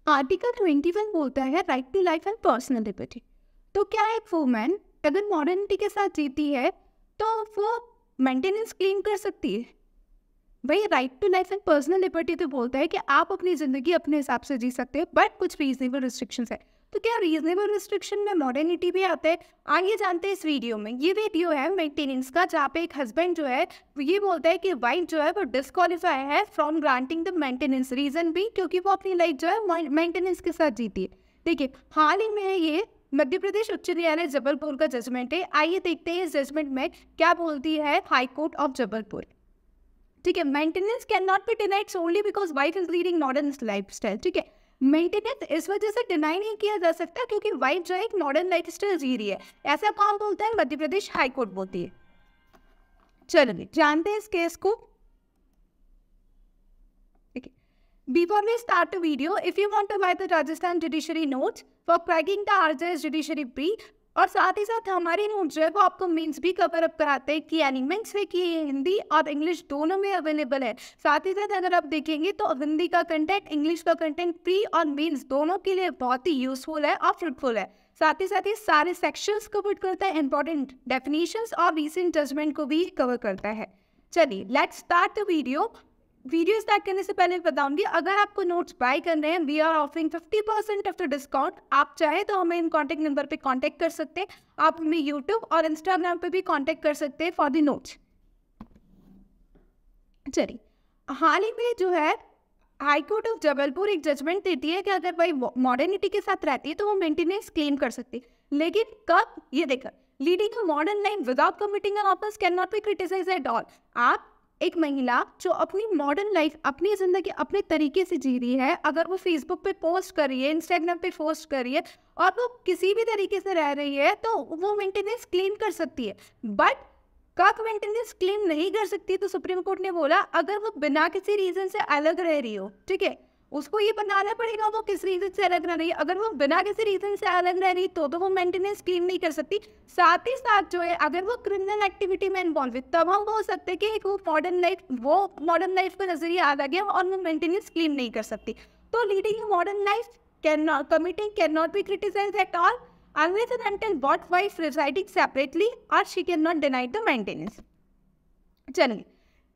Article 21 बोलता है right to life and personal liberty. तो क्या एक वुमेन अगर मॉडर्निटी के साथ जीती है तो वो मेंटेनेंस क्लेम कर सकती है? भाई right to life and personal liberty तो बोलता है कि आप अपनी ज़िंदगी अपने हिसाब से जी सकते हो, बट कुछ रीजनेबल रिस्ट्रिक्शंस है। तो क्या रीजनेबल रिस्ट्रिक्शन में मॉडर्निटी भी आता है? आइए जानते हैं इस वीडियो में। ये वीडियो है मेंटेनेंस का, जहाँ पे एक हस्बैंड जो है वो ये बोलता है कि वाइफ जो है वो डिस्क्वालीफाई है from granting the maintenance. Reason भी क्योंकि वो अपनी लाइफ जो है मेंटेनेंस के साथ जीती है। देखिए, हाल ही में ये मध्य प्रदेश उच्च न्यायालय जबलपुर का जजमेंट है। आइए देखते हैं इस जजमेंट में क्या बोलती है हाई कोर्ट ऑफ जबलपुर। ठीक है, maintenance cannot be denied solely because wife is leading modern lifestyle. ठीक है, मेंटेनेंस इस वजह से डिनाई नहीं किया जा सकता क्योंकि वाइफ जो है एक मॉडर्न लाइफस्टाइल जी रही है। ऐसा कौन बोलता है? मध्य प्रदेश हाई कोर्ट बोलती है। चलिए जानते हैं इस केस को। Before we start the video, if you want to buy the Rajasthan Judiciary notes for cracking the RJS Judiciary Pre, और साथ ही साथ हमारे नोट्स जो है वो आपको मीन्स भी कवर अप कराते हैं कि एनिमेंट्स है कि ये हिंदी और इंग्लिश दोनों में अवेलेबल है। साथ ही साथ अगर आप देखेंगे तो हिंदी का कंटेंट, इंग्लिश का कंटेंट प्री और मीन्स दोनों के लिए बहुत ही यूजफुल है और फ्रूटफुल है। साथ ही सारे सेक्शंस कवर करता है, इंपॉर्टेंट डेफिनेशंस और रिसेंट जजमेंट को भी कवर करता है। चलिए let's start the video start करने से पहले बताऊंगी, अगर आपको नोट्स बाय करने हैं we are offering 50% off the discount. आप चाहे तो हमें इन कॉन्टैक्ट नंबर पे कांटेक्ट कर सकते हैं। आप हमें यूट्यूब और इंस्टाग्राम पे भी कांटेक्ट कर सकते हैं फॉर द नोट्स। चलिए, हाल ही में जो है हाई कोर्ट ऑफ जबलपुर एक जजमेंट देती है कि अगर भाई मॉडर्निटी के साथ रहती है तो वो मेंटेनेंस क्लेम कर सकती है। लेकिन कब? ये देखा, leading a modern life without committing an offence can not be criticised at all. आप एक महिला जो अपनी मॉडर्न लाइफ, अपनी जिंदगी अपने तरीके से जी रही है, अगर वो फेसबुक पे पोस्ट कर रही है, इंस्टाग्राम पे पोस्ट कर रही है और वो किसी भी तरीके से रह रही है तो वो मेंटेनेंस क्लेम कर सकती है। बट कब मेंटेनेंस क्लेम नहीं कर सकती? तो सुप्रीम कोर्ट ने बोला अगर वो बिना किसी रीजन से अलग रह रही हो। ठीक है, उसको ये बताना पड़ेगा वो किस रीजन से अलग रह रही है। अगर वो बिना किसी रीजन से अलग रह रही तो वो मेंटेनेंस क्लेम नहीं कर सकती। साथ ही साथ जो है अगर वो क्रिमिनल एक्टिविटी में इन्वॉल्व है तब हम बोल सकते हैं कि वो मॉडर्न लाइफ का नजरिया आ गया और वो मेंटेनेंस क्लेम नहीं कर सकती। तो leading modern life can not be criticised at all unless and until both wife residing separately or she cannot deny the maintenance। चलिए,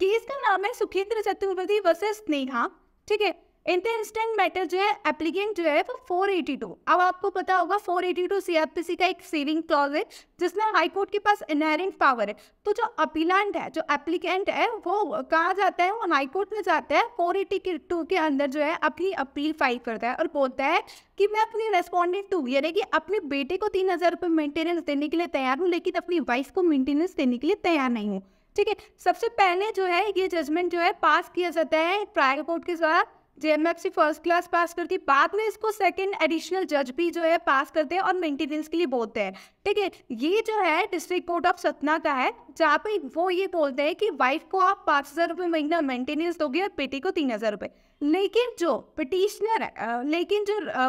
केस का नाम है सुखेंद्र चतुर्वेदी वर्सेस स्नेहा। ठीक है, इंस्टेंट मैटर जो है एप्लीकेंट जो है वो 482। अब आपको पता होगा 482 सीआरपीसी का एक सेविंग क्लॉज है जिसमें हाई कोर्ट के पास इनहेरेंट पावर है। तो जो अपीलेंट है, जो एप्लीकेंट है, वो कहाँ जाता है? वो हाई कोर्ट में जाता है। 482 के अंदर जो है अपनी अपील फाइल करता है और बोलता है कि मैं अपनी रेस्पॉन्डेंट टू यानी कि अपने बेटे को 3000 रुपये मेंटेनेंस देने के लिए तैयार हूँ लेकिन अपनी वाइफ को मेंटेनेंस देने के लिए तैयार नहीं हूँ। ठीक है, सबसे पहले जो है ये जजमेंट जो है पास किया जाता है ट्रायल कोर्ट के साथ, जेएमएफसी फर्स्ट क्लास पास करती है। बाद में इसको सेकंड एडिशनल जज भी जो है पास करते हैं और मेंटेनेंस के लिए बोलते हैं। ठीक है, ये जो है डिस्ट्रिक्ट कोर्ट ऑफ सतना का है जहाँ पे वो ये बोलते हैं कि वाइफ को आप 5000 रुपये महीना मेंटेनेंस दोगे और बेटी को 3000 रुपये। लेकिन जो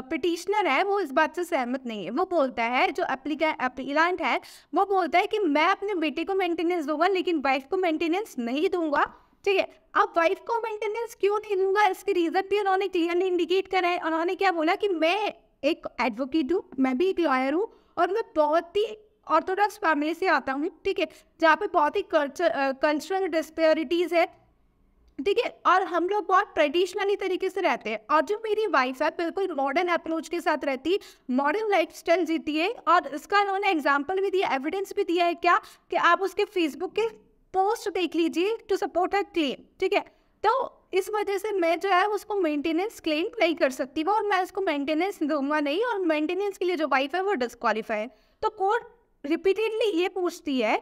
पिटिशनर है वो इस बात से सहमत नहीं है। वो बोलता है, जो अपीलेंट है वो बोलता है कि मैं अपने बेटे को मेंटेनेंस दूंगा लेकिन वाइफ को मेंटेनेंस नहीं दूंगा। ठीक है, अब वाइफ को मेंटेनेंस क्यों नहीं दूंगा इसके रीजन भी उन्होंने क्लियरली इंडिकेट करा है। उन्होंने क्या बोला कि मैं एक एडवोकेट हूँ, मैं भी एक लॉयर हूँ और मैं बहुत ही ऑर्थोडॉक्स फैमिली से आता हूँ। ठीक है, जहाँ पे बहुत ही कल्चरल डिस्पेरिटीज है। ठीक है, और हम लोग बहुत ट्रेडिशनली तरीके से रहते हैं और जो मेरी वाइफ है बिल्कुल मॉडर्न अप्रोच के साथ रहती है, मॉडर्न लाइफस्टाइल जीती है। और इसका उन्होंने एग्जांपल भी दिया, एविडेंस भी दिया है क्या कि आप उसके फेसबुक के पोस्ट देख लीजिए टू सपोर्ट हर क्लेम। ठीक है, तो इस वजह से मैं जो है उसको मेंटेनेंस क्लेम नहीं कर सकती वो और मैं उसको मेंटेनेंस दूंगा नहीं और मेंटेनेंस के लिए जो वाइफ है वो डिस्क्वालीफाई है। तो कोर्ट रिपीटेडली ये पूछती है,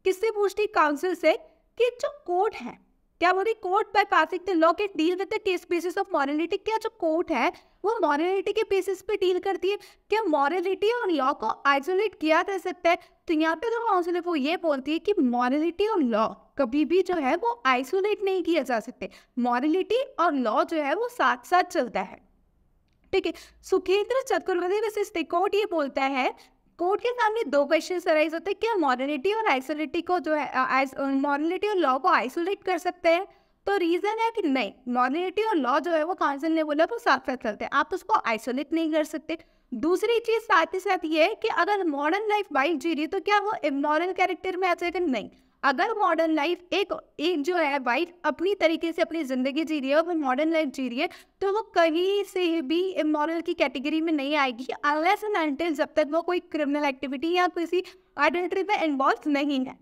किससे पूछती? काउंसिल से, कि जो कोर्ट है क्या बोली? Court by passing the law can deal with the case basis of morality. क्या जो कोर्ट है वो मॉरलिटी के बेसिस पे डील करती है? क्या मॉरलिटी और लॉ को आइसोलेट किया जा सकता है? तो यहाँ पे जो काउंसिल है वो ये बोलती है कि मॉरलिटी और लॉ कभी भी जो है वो आइसोलेट नहीं किया जा सकते। मॉरलिटी और लॉ जो है वो साथ साथ चलता है। ठीक है, सुखेंद्र चतुर्वेदी वर्सेस कोर्ट ये बोलता है, कोर्ट के सामने दो क्वेश्चन अराइज होते हैं, क्या मॉरलिटी और आइसोलेटी को जो है मॉरलिटी और लॉ को आइसोलेट कर सकते हैं? तो रीजन है कि नहीं, मॉडर्निटी और लॉ जो है वो काउंसिल ने बोला वो साथ साथ चलते हैं, आप उसको आइसोलेट नहीं कर सकते। दूसरी चीज साथ ही साथ ये है कि अगर मॉडर्न लाइफ वाइफ जी रही है तो क्या वो इमोरल कैरेक्टर में आ जाएगा? नहीं। अगर मॉडर्न लाइफ एक जो है वाइफ अपनी तरीके से अपनी जिंदगी जी रही है और वो मॉडर्न लाइफ जी रही है तो वो कहीं से भी इमोरल की कैटेगरी में नहीं आएगी, अनलेस एंड अनटिल जब तक वो कोई क्रिमिनल एक्टिविटी या किसी एडल्ट्री में इन्वॉल्व नहीं है।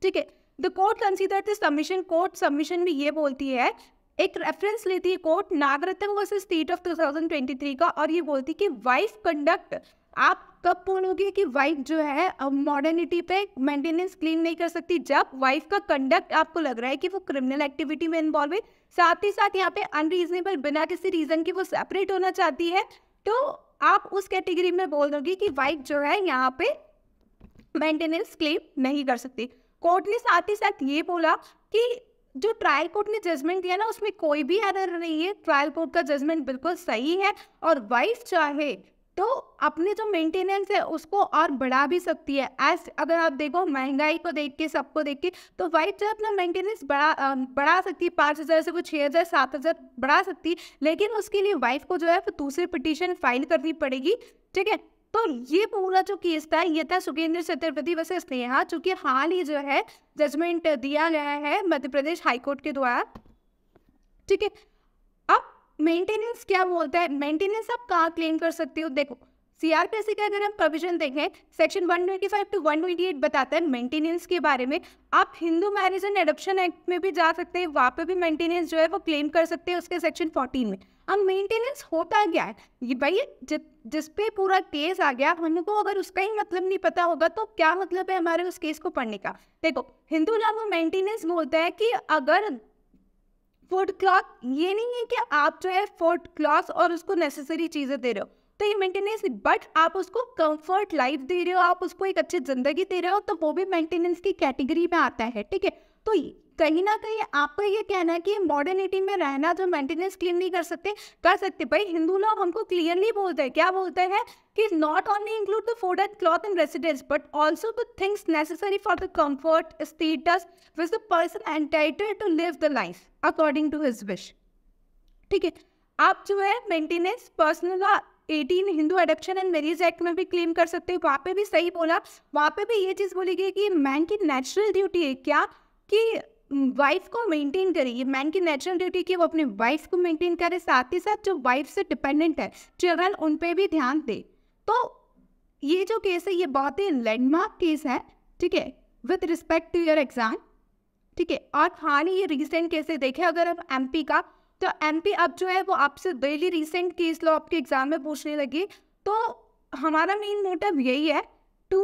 ठीक है, the court consider the submission, court submission में ये बोलती है, एक रेफरेंस लेती है court Nagarathna versus state of 2023 का, और ये बोलती है कि वाइफ कंडक्ट, आप कब बोलोगे कि वाइफ जो है मॉडर्निटी पे मेंटेनेंस क्लेम नहीं कर सकती? जब वाइफ का कंडक्ट आपको लग रहा है कि वो क्रिमिनल एक्टिविटी में इन्वॉल्व है, साथ ही साथ यहाँ पे अनरीजनेबल, बिना किसी रीजन के वो सेपरेट होना चाहती है, तो आप उस कैटेगरी में बोल दोगे कि वाइफ जो है यहाँ पे मेंटेनेंस क्लेम नहीं कर सकती। कोर्ट ने साथ ही साथ ये बोला कि जो ट्रायल कोर्ट ने जजमेंट दिया ना उसमें कोई भी एरर नहीं है, ट्रायल कोर्ट का जजमेंट बिल्कुल सही है, और वाइफ चाहे तो अपने जो मेंटेनेंस है उसको और बढ़ा भी सकती है। एज अगर आप देखो महंगाई को देख के, सबको देख के, तो वाइफ जो अपना मेंटेनेंस बढ़ा सकती है, 5,000 से वो 6,000 7,000 बढ़ा सकती है, लेकिन उसके लिए वाइफ को जो है वो दूसरी पिटीशन फाइल करनी पड़ेगी। ठीक है, तो ये पूरा जो केस था ये था सुखेंद्र चतुर्वेदी वर्सेस स्नेहा, चूंकि हाल ही जो है जजमेंट दिया गया है मध्य प्रदेश हाईकोर्ट के द्वारा। ठीक है, अब मेंटेनेंस क्या बोलता है, मेंटेनेंस आप कहाँ क्लेम कर सकते हो? देखो सीआरपीसी का अगर हम प्रोविजन देखें, सेक्शन 125 टू 128 बताता है मेंटेनेंस के बारे में। आप Hindu marriage and adoption act में भी जा सकते हैं, वहाँ पे भी मेंटेनेंस जो है वो क्लेम कर सकते हैं उसके सेक्शन 14 में। अब मेंटेनेंस होता क्या है ये भाई, जिस पे पूरा केस आ गया, हमको अगर उसका ही मतलब नहीं पता होगा तो क्या मतलब है हमारे उस केस को पढ़ने का? देखो हिंदू लॉ में मेंटेनेंस बोलता है कि अगर फूड क्लॉथ, ये नहीं है कि आप जो है फूड क्लॉथ और उसको नेसेसरी चीज़ें दे रहे हो तो ये मेंटेनेंस, बट आप उसको कंफर्ट लाइफ दे रहे हो, आप उसको एक अच्छी जिंदगी दे रहे हो, तो वो भी मेंटेनेंस की कैटेगरी में आता है। ठीक है, तो कहीं ना कहीं आपका ये कहना है कि मॉडर्निटी में रहना जो मेंटेनेंस क्लेम नहीं कर सकते भाई हिंदू लॉ हमको क्लियरली बोलता है, क्या बोलता है कि not only include the food and cloth and residence but also the things necessary for the comfort status which the person entitled to live the life according to his wish. ठीक है, आप जो है maintenance personal 18 Hindu adoption and marriage act में भी claim कर सकते हो, वहाँ पे भी सही बोला, वहाँ पे भी ये चीज़ बोली गई कि मैन की नेचुरल ड्यूटी है क्या कि वाइफ को मेंटेन करे, ये मैन की नेचुरल ड्यूटी कि वो अपने वाइफ को मेंटेन करे, साथ ही साथ जो वाइफ से डिपेंडेंट है चिल्ड्रन उन पे भी ध्यान दे। तो ये जो केस है ये बहुत ही लैंडमार्क केस है। ठीक है, with respect to your exam. ठीक है, और हाल ही ये रिसेंट केसेस देखे अगर हम एमपी का, तो एमपी अब जो है वो आपसे डेली रिसेंट केस लो आपके एग्जाम में पूछने लगी, तो हमारा मेन मोटिव यही है टू